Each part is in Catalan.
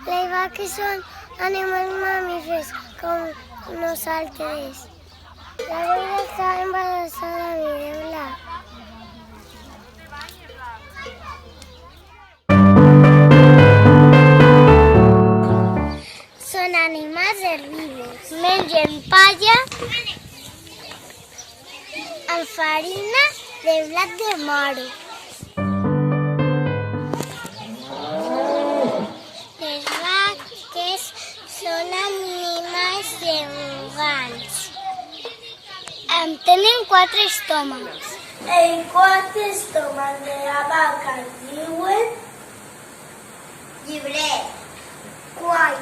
Les vaques són animals mamífers com nosaltres. La vida està embarassada, mireu-la. Són animals herbívors. Mengen palla amb farina de blat de moro. Les vaques són animals gegants. Tenen 4 estómacs. El 4 estómacs de la vaca diuen Llibret, quall,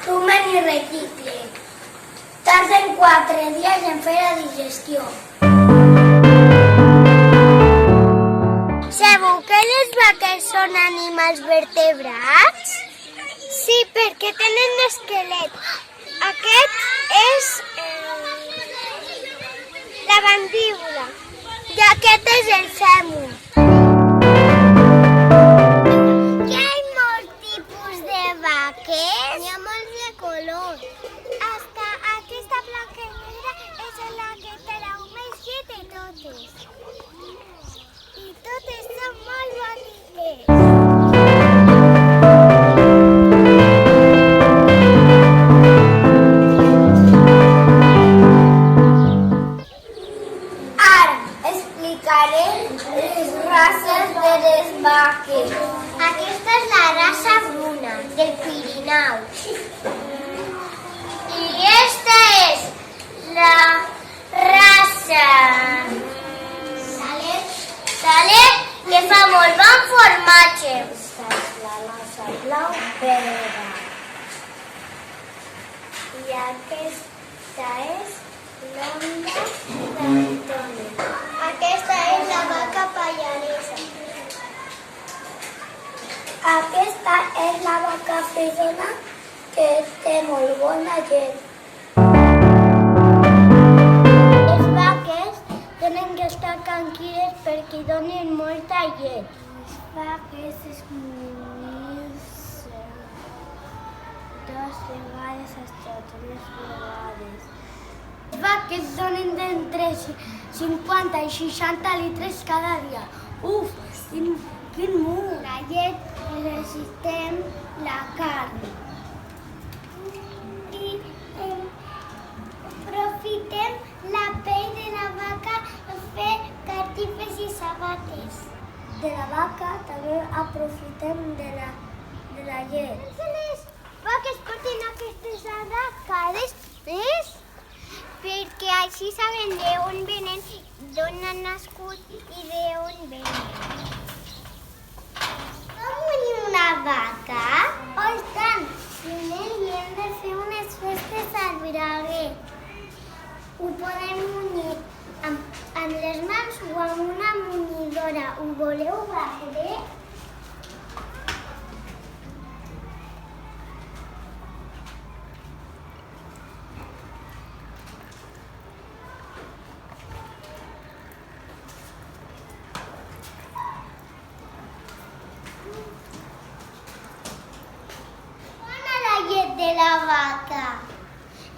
rumen i reticle. Tarden 4 dies en fer la digestió. Sabeu que les vaques són animals vertebrats? Sí, perquè tenen esquelet. Aquest és la mandíbula i aquest és el fèmur. Hi ha molts tipus de vaques. Hi ha molts de colors. Aquesta blanca i negra és la que té la més llet de totes. I totes són molt boniques. Les races de les vaques. Aquesta és la raça bruna del Pirineu. I aquesta és la raça Salet, que fa molt bon formatge. Aquesta és la raça blau belga. I aquesta és l'onda d'Antoni. Aquesta és la vaca pallaresa. Aquesta és la vaca frisona, que té molt bona llet. Les vaques tenen que estar tranquil·les perquè donen molta llet. Les vaques es muneixen 2 vegades fins a 3 vegades. Les vaques donen d'entre 50 i 60 litres cada dia. Uf, quin munt! La llet necessitem la carn. I aprofitem la pell de la vaca per fer catifes i sabates. De la vaca també aprofitem de la llet. Les vaques porten aquestes arracades, perquè així saben d'on venen, d'on han nascut i d'on venen. Com munyir una vaca? Oh, i tant! Primer li hem de fer unes festes al braguer. Ho podem munyir amb les mans o amb una munyidora. Ho voleu veure? De la vaca.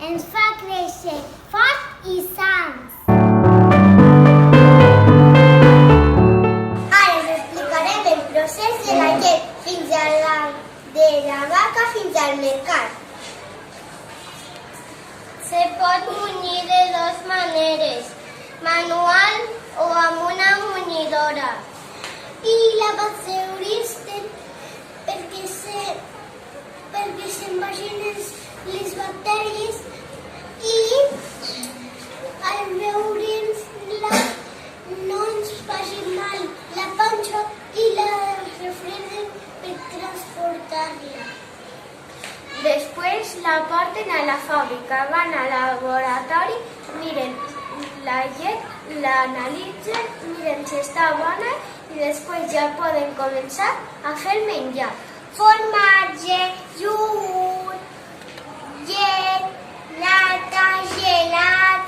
Ens fa créixer forts i sants. Ara us explicarem el procés de la llet de la vaca fins al mercat. Se pot munyir de 2 maneres, manual o amb una munyidora. I la passeurís perquè se'n vagin les bactèries i al veure'ns-la no ens faci mal la panxa i la refreden per transportar-la. Després la porten a la fàbrica, van al laboratori, miren la llet, l'analitzen, miren si està bona i després ja poden començar a fer el menjar. Formatge, iogurt, llet, nata, gelat.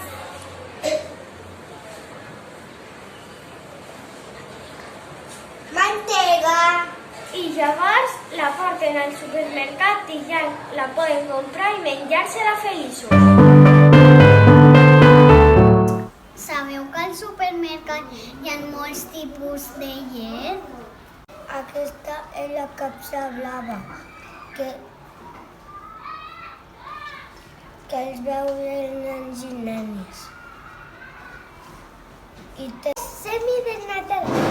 Mantega. I llavors la porten porten al supermercat i ja la poden comprar i menjar-se-la feliços. Sabeu que al supermercat hi ha molts tipus de llet? Aquesta és la capsa blava, que els beuen nens i nenes. I té semidesnatada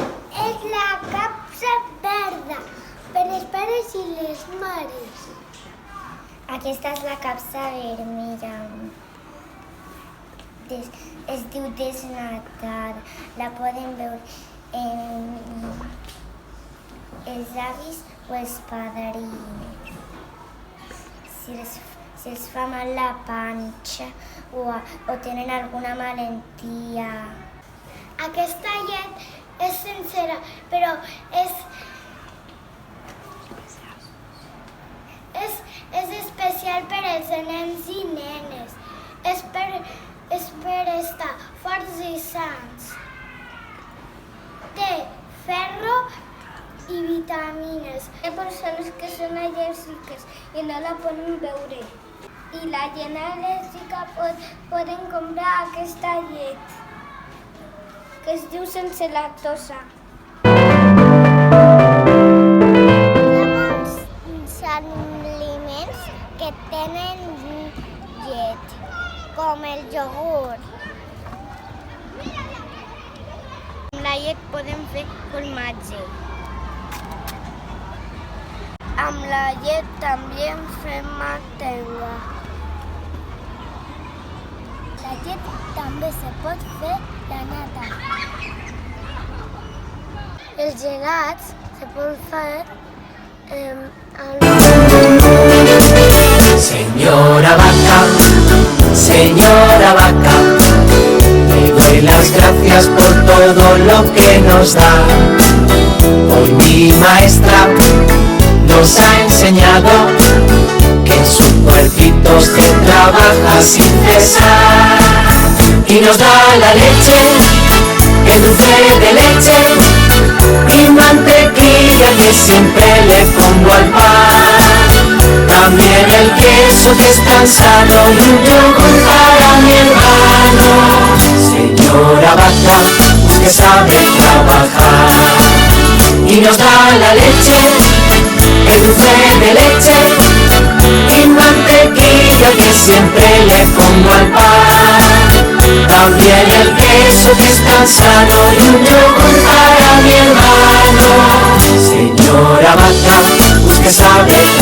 és la capsa verda per als pares i les mares. Aquesta és la capsa vermella. Es diu desnatada. La poden veure els avis o els padrins. Si els fa mal la panxa o tenen alguna malaltia. Aquesta llet és sencera, però és especial per als nens i nenes. És per estar forts i sants. Té ferro i vitamines. Hi ha persones que són al·lèrgiques i no la poden beure. I la gent al·lèrgica poden comprar aquesta llet, que es diu sense lactosa. Hi ha molts aliments que tenen llet, com el iogurt. Amb la llet podem fer formatge. Amb la llet també en fem mantega. La llet també se pot fer la nata. Els gelats se poden fer Señora vaca, le doy las gracias por todo lo que nos da. Hoy mi maestra nos ha enseñado que en su cuerpito se trabaja sin cesar. Y nos da la leche, el dulce de leche y mantequilla que siempre le pongo al pan. También el queso que es tan sano y un yogur para mi hermano. Señora vaca, usted sabe trabajar. Y nos da la leche, el dulce de leche y mantequilla que siempre le pongo al pan. También el queso que es tan sano y un yogur para mi hermano. Señora vaca, usted sabe trabajar.